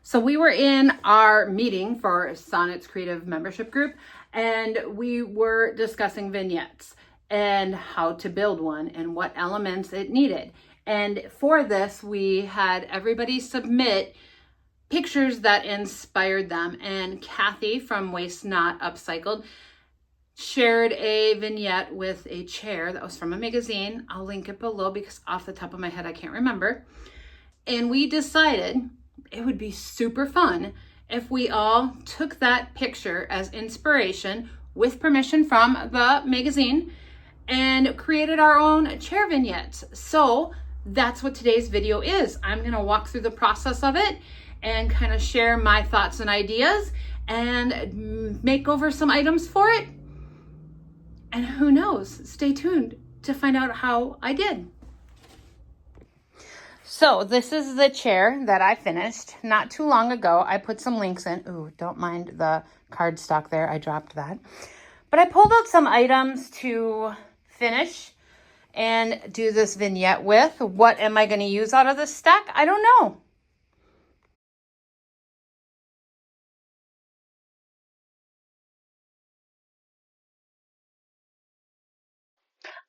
So we were in our meeting for Sonnet's creative membership group, and we were discussing vignettes and how to build one and what elements it needed. And for this, we had everybody submit pictures that inspired them. And Kathy from Waste Not Upcycled shared a vignette with a chair that was from a magazine. I'll link it below because off the top of my head, I can't remember. And we decided it would be super fun if we all took that picture as inspiration with permission from the magazine and created our own chair vignettes. So that's what today's video is. I'm gonna walk through the process of it and kind of share my thoughts and ideas and make over some items for it. And who knows, stay tuned to find out how I did. So this is the chair that I finished not too long ago. I put some links in. Ooh, don't mind the cardstock there. I dropped that. But I pulled out some items to finish and do this vignette with. What am I going to use out of this stack? I don't know.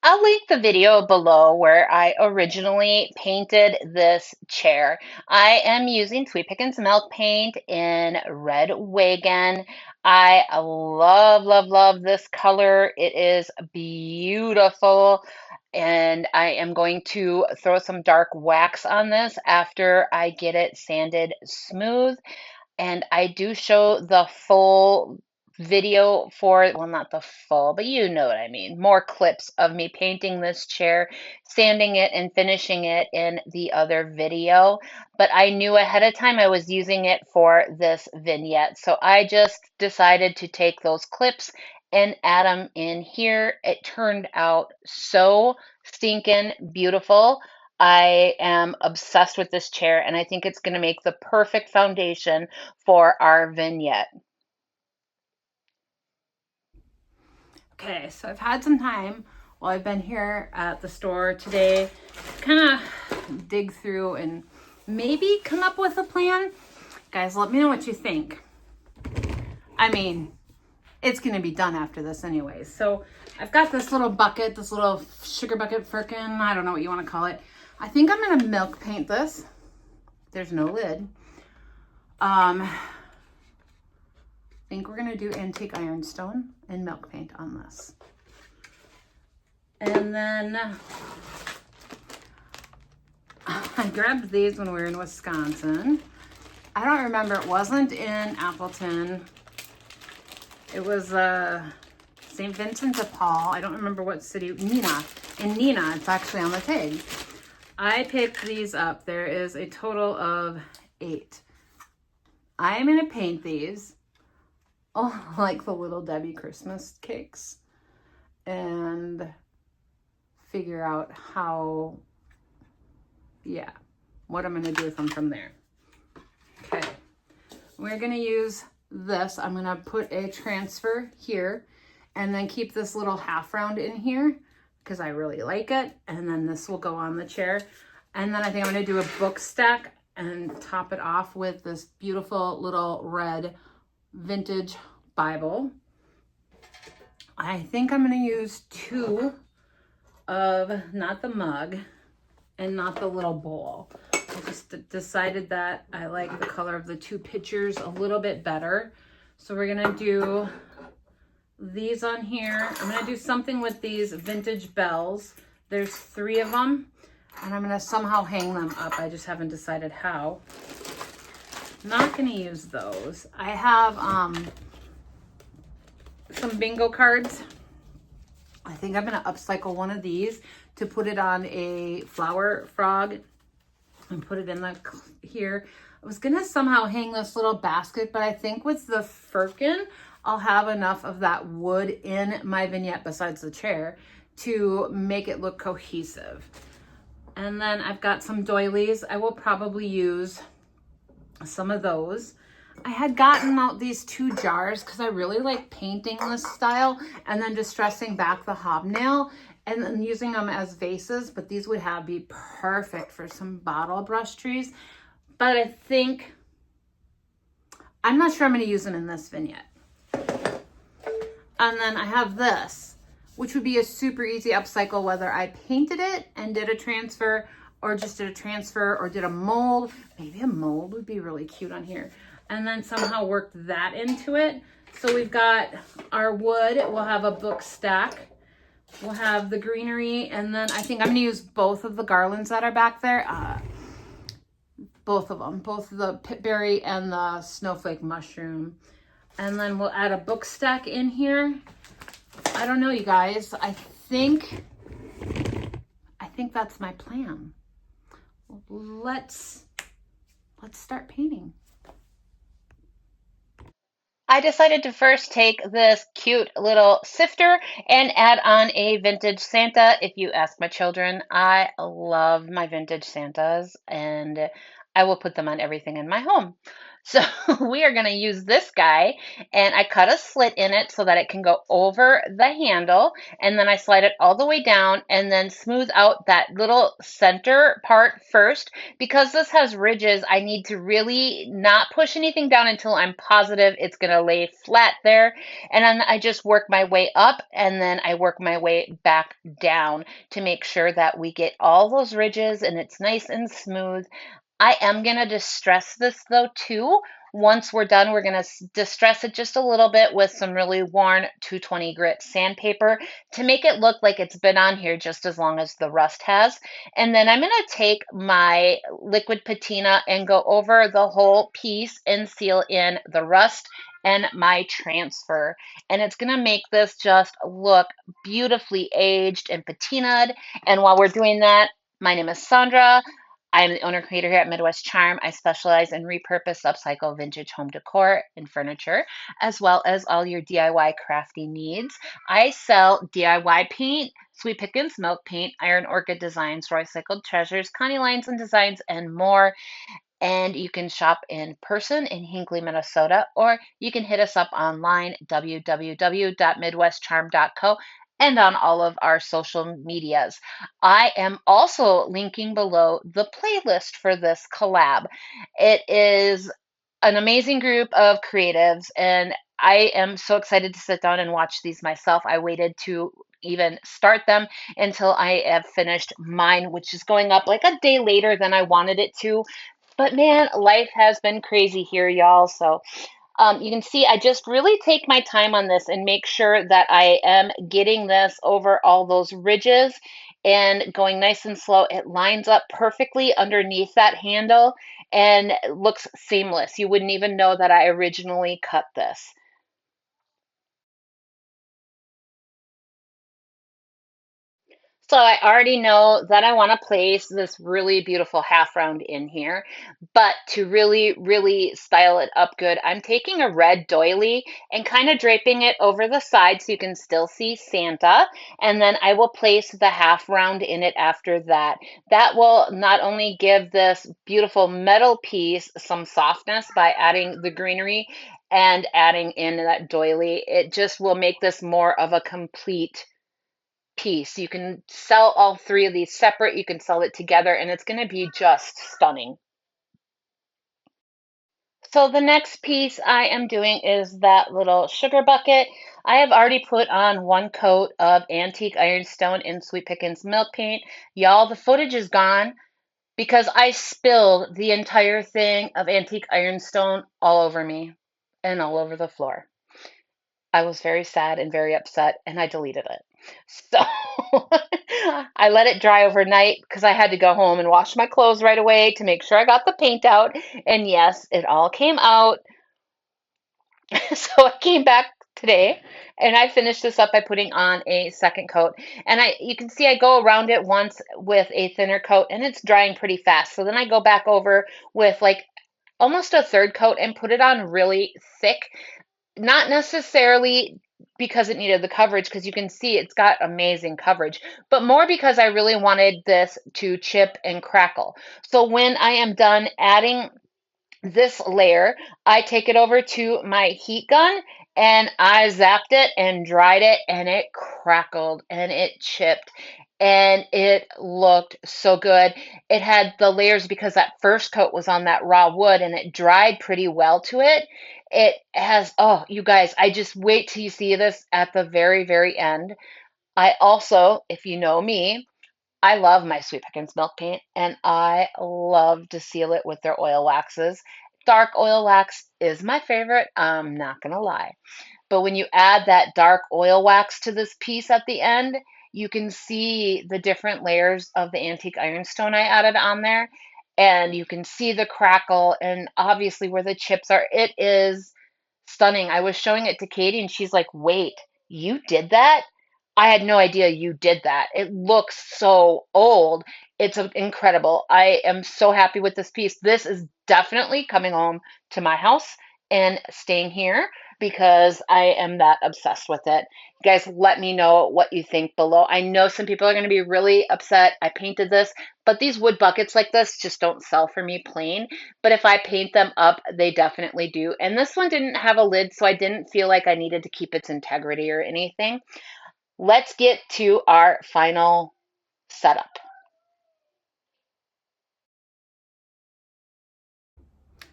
I'll link the video below where I originally painted this chair. I am using Sweet Pickins milk paint in Red Wagon. I love, love, love this color. It is beautiful. And I am going to throw some dark wax on this after I get it sanded smooth. And I do show the full video for, well, not the full, but you know what I mean, more clips of me painting this chair, sanding it and finishing it in the other video. But I knew ahead of time I was using it for this vignette. So I just decided to take those clips and add them in here. It turned out so stinking beautiful. I am obsessed with this chair, and I think it's going to make the perfect foundation for our vignette. Okay, so I've had some time while I've been here at the store today to kind of dig through and maybe come up with a plan. Guys, let me know what you think. I mean, it's going to be done after this anyways. So I've got this little bucket, this little sugar bucket firkin, I don't know what you want to call it. I think I'm going to milk paint this. There's no lid. I think we're going to do antique ironstone and milk paint on this. And then I grabbed these when we were in Wisconsin. I don't remember, it wasn't in Appleton. It was St. Vincent de Paul. I don't remember what city. Neenah. In Neenah, it's actually on the tag. I picked these up. There is a total of 8. I'm going to paint these like the Little Debbie Christmas cakes and figure out how, what I'm going to do with them from there. Okay. We're going to use this. I'm going to put a transfer here and then keep this little half round in here because I really like it. And then this will go on the chair. And then I think I'm going to do a book stack and top it off with this beautiful little red vintage Bible. I think I'm going to use 2 of, not the mug and not the little bowl. I just decided that I like the color of the 2 pictures a little bit better. So we're going to do these on here. I'm going to do something with these vintage bells. There's 3 of them. And I'm going to somehow hang them up. I just haven't decided how. Not going to use those. I have some bingo cards. I think I'm going to upcycle one of these to put it on a flower frog and put it in the here. I was going to somehow hang this little basket, but I think with the firkin, I'll have enough of that wood in my vignette besides the chair to make it look cohesive. And then I've got some doilies. I will probably use some of those. I had gotten out these 2 jars because I really like painting this style and then distressing back the hobnail and then using them as vases, but these would be perfect for some bottle brush trees. But I think I'm not sure I'm going to use them in this vignette. And then I have this, which would be a super easy upcycle, whether I painted it and did a transfer or just did a transfer or did a mold. Maybe a mold would be really cute on here. And then somehow worked that into it. So we've got our wood. We'll have a book stack. We'll have the greenery. And then I think I'm going to use both of the garlands that are back there. Both of them. Both the pitberry and the snowflake mushroom. And then we'll add a book stack in here. I don't know, you guys. I think that's my plan. Let's start painting. I decided to first take this cute little sifter and add on a vintage Santa. If you ask my children, I love my vintage Santas and I will put them on everything in my home. So we are going to use this guy, and I cut a slit in it so that it can go over the handle, and then I slide it all the way down and then smooth out that little center part first. Because this has ridges, I need to really not push anything down until I'm positive it's going to lay flat there. And then I just work my way up and then I work my way back down to make sure that we get all those ridges and it's nice and smooth. I am going to distress this though too. Once we're done, we're going to distress it just a little bit with some really worn 220 grit sandpaper to make it look like it's been on here just as long as the rust has. And then I'm going to take my liquid patina and go over the whole piece and seal in the rust and my transfer. And it's going to make this just look beautifully aged and patinaed. And while we're doing that, my name is Sandra. I'm the owner creator here at Midwest Charm. I specialize in repurpose, upcycle, vintage home decor and furniture, as well as all your DIY crafty needs. I sell DIY paint, Sweet Pickins milk paint, Iron Orchid designs, Roy Cycled treasures, Connie lines and designs, and more. And you can shop in person in Hinckley, Minnesota, or you can hit us up online, www.midwestcharm.co, and on all of our social medias. I am also linking below the playlist for this collab. It is an amazing group of creatives, and I am so excited to sit down and watch these myself. I waited to even start them until I have finished mine, which is going up like a day later than I wanted it to. But man, life has been crazy here, y'all. So you can see I just really take my time on this and make sure that I am getting this over all those ridges and going nice and slow. It lines up perfectly underneath that handle and looks seamless. You wouldn't even know that I originally cut this. So I already know that I want to place this really beautiful half round in here, but to really, really style it up good, I'm taking a red doily and kind of draping it over the side so you can still see Santa, and then I will place the half round in it after that. That will not only give this beautiful metal piece some softness by adding the greenery and adding in that doily, it just will make this more of a complete piece. You can sell all three of these separate, you can sell it together, and it's going to be just stunning. So the next piece I am doing is that little sugar bucket. I have already put on one coat of antique ironstone in Sweet Pickins milk paint. Y'all, the footage is gone because I spilled the entire thing of antique ironstone all over me and all over the floor. I was very sad and very upset, and I deleted it. So I let it dry overnight because I had to go home and wash my clothes right away to make sure I got the paint out. And yes, it all came out. So I came back today and I finished this up by putting on a second coat. And you can see I go around it once with a thinner coat and it's drying pretty fast. So then I go back over with like almost a third coat and put it on really thick. Not necessarily because it needed the coverage, because you can see it's got amazing coverage, but more because I really wanted this to chip and crackle. So when I am done adding this layer, I take it over to my heat gun and I zapped it and dried it and it crackled and it chipped. and it looked so good. It had the layers because that first coat was on that raw wood and it dried pretty well to it. It has, oh, you guys, I just wait till you see this at the very, very end. I also, if you know me, I love my Sweet Pickins milk paint and I love to seal it with their oil waxes. Dark oil wax is my favorite, I'm not gonna lie. But when you add that dark oil wax to this piece at the end, you can see the different layers of the antique ironstone I added on there. And you can see the crackle and obviously where the chips are. It is stunning. I was showing it to Katie and she's like, wait, you did that? I had no idea you did that. It looks so old. It's incredible. I am so happy with this piece. This is definitely coming home to my house and staying here because I am that obsessed with it. You guys, let me know what you think below. I know some people are going to be really upset. I painted this, but these wood buckets like this just don't sell for me plain. But if I paint them up, they definitely do. And this one didn't have a lid, so I didn't feel like I needed to keep its integrity or anything. Let's get to our final setup.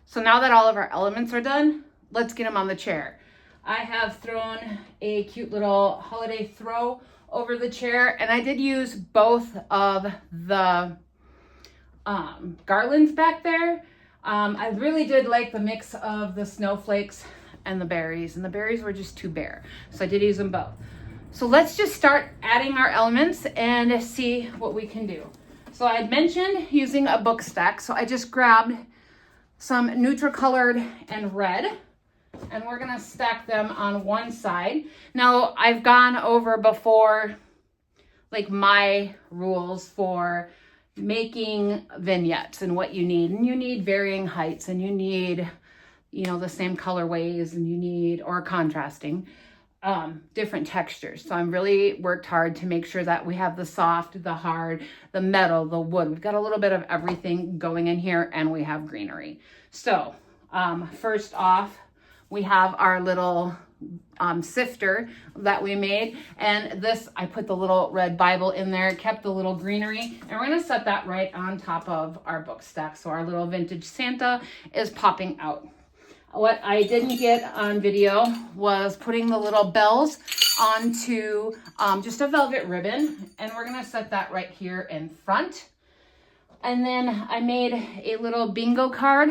So now that all of our elements are done, let's get them on the chair. I have thrown a cute little holiday throw over the chair, and I did use both of the garlands back there. I really did like the mix of the snowflakes and the berries were just too bare. So I did use them both. So let's just start adding our elements and see what we can do. So I had mentioned using a book stack. So I just grabbed some neutral colored and red, and we're gonna stack them on one side. Now I've gone over before like my rules for making vignettes and what you need. And you need varying heights and you need, you know, the same colorways and you need, or contrasting, different textures. So I'm really worked hard to make sure that we have the soft, the hard, the metal, the wood. We've got a little bit of everything going in here and we have greenery. So first off, we have our little sifter that we made, and this, I put the little red Bible in there, kept the little greenery, and we're gonna set that right on top of our book stack. So our little vintage Santa is popping out. What I didn't get on video was putting the little bells onto just a velvet ribbon, and we're gonna set that right here in front. And then I made a little bingo card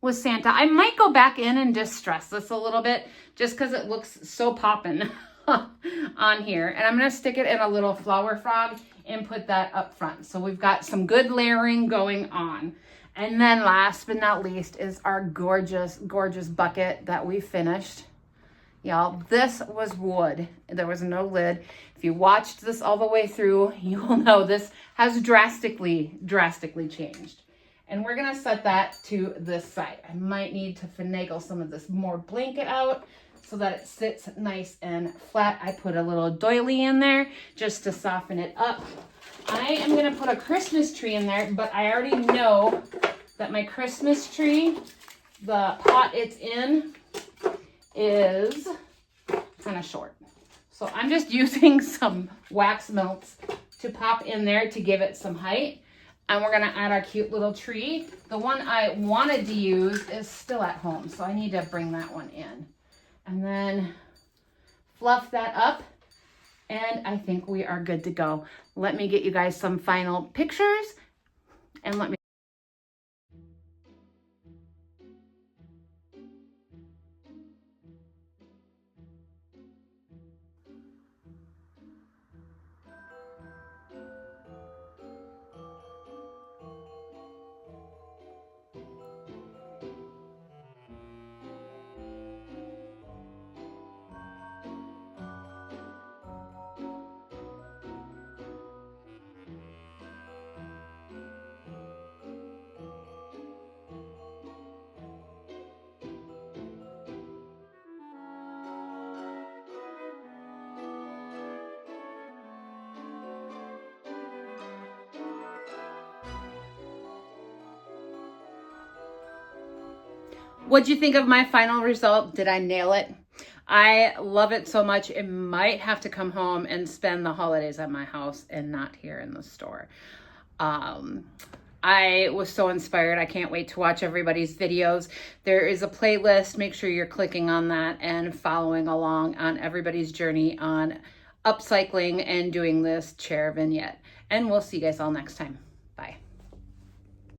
with Santa. I might go back in and distress this a little bit just because it looks so poppin' on here. And I'm gonna stick it in a little flower frog and put that up front. So we've got some good layering going on. And then last but not least is our gorgeous, gorgeous bucket that we finished. Y'all, this was wood. There was no lid. If you watched this all the way through, you will know this has drastically, drastically changed. And we're gonna set that to this side. I might need to finagle some of this more blanket out so that it sits nice and flat. I put a little doily in there just to soften it up. I am gonna put a Christmas tree in there, but I already know that my Christmas tree, the pot it's in, is kind of short. So I'm just using some wax melts to pop in there to give it some height. And we're gonna add our cute little tree. The one I wanted to use is still at home, so I need to bring that one in. And then fluff that up, and I think we are good to go. Let me get you guys some final pictures, and let me What'd you think of my final result? Did I nail it? I love it so much. It might have to come home and spend the holidays at my house and not here in the store. I was so inspired. I can't wait to watch everybody's videos. There is a playlist. Make sure you're clicking on that and following along on everybody's journey on upcycling and doing this chair vignette. And we'll see you guys all next time. Bye.